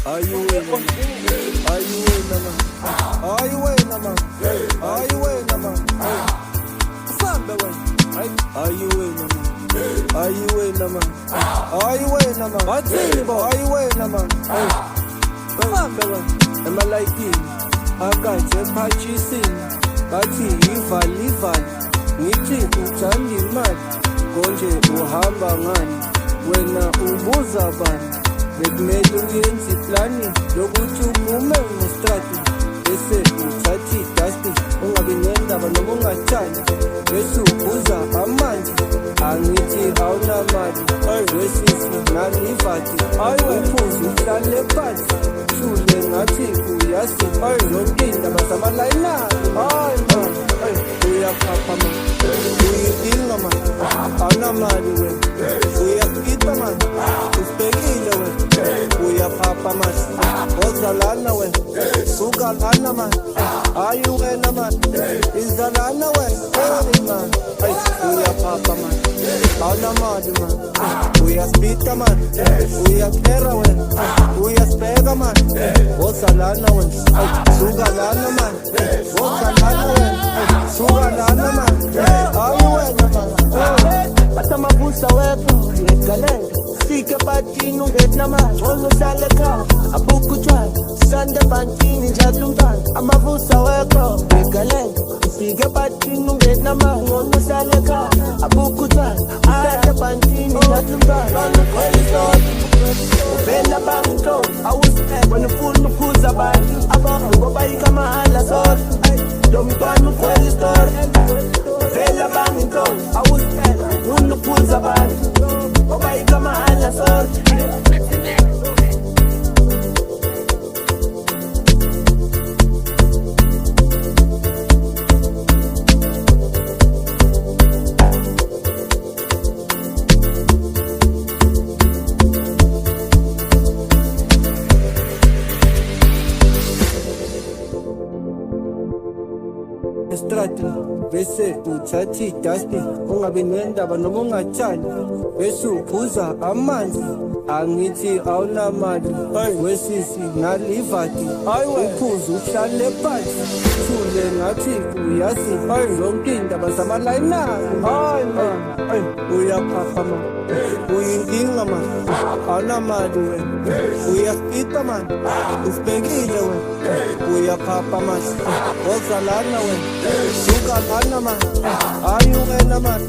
Are you winning? Are you winning, man? Are you winning, man? Are you winning, man? Samba way. Are you winning, man? Are you winning, man? Are you winning, man? What's in boy? Are you winning, man? Samba way. Am I like you? I got your patchy sing. Bathi ivali ngithi uthanda imali konje uhamba ngani wena ubuza bani bekumele uyenze iplani lokuthi uphume ngestrati bese uthatha idasti ungabi nendaba noma ungathandi bese ubuza amanzi angithi awunamali wesisi nami ivati uphuze uhlale phansi thule ngathi uyasi zonke indaba zamalayinani hayi man uyaphapha man uyidinga man awunamali wena uyakita man usibhekile wena uyaphapha man ozalana wena sukalana man hayi wena man izalana wena man uyaphapha man awunamali man uyasipita man uyakhera wena uyasibheka man ozalana wena sukalana man ozalana wena sukalana man hayi wena man batamavusa wepho legalelo fike batini ungenamali ozosala ekhaya abuka utshwala sande bantini njalo umntwana amavusa wepho legalelo fike batini ungenamali ozosala ekhaya abuka utshwala sande bantini njalo umntwana uvela bangihloli awusiphe wena ufuna ukhuza abantu abantu ngoba ikamahala zodwa lo mntwana ukwela istori uvela bangihloli awusiphe ufuna ukhuza abantu ngoba ikamahala zodwa. Estrati bese uthatha idasti ungabi nendaba noma ungathandi bese uphuza amanzi angithi awunamali wesisi nalivati uphuze uhlale phansi thule ngathi uyazi zonke indaba zamalayinani hayi man uyaphapha man uyinkinga man awunamali wena uyasipita man usibhekile wena uyaphapha man ozalana wena sukalana man hayi wena man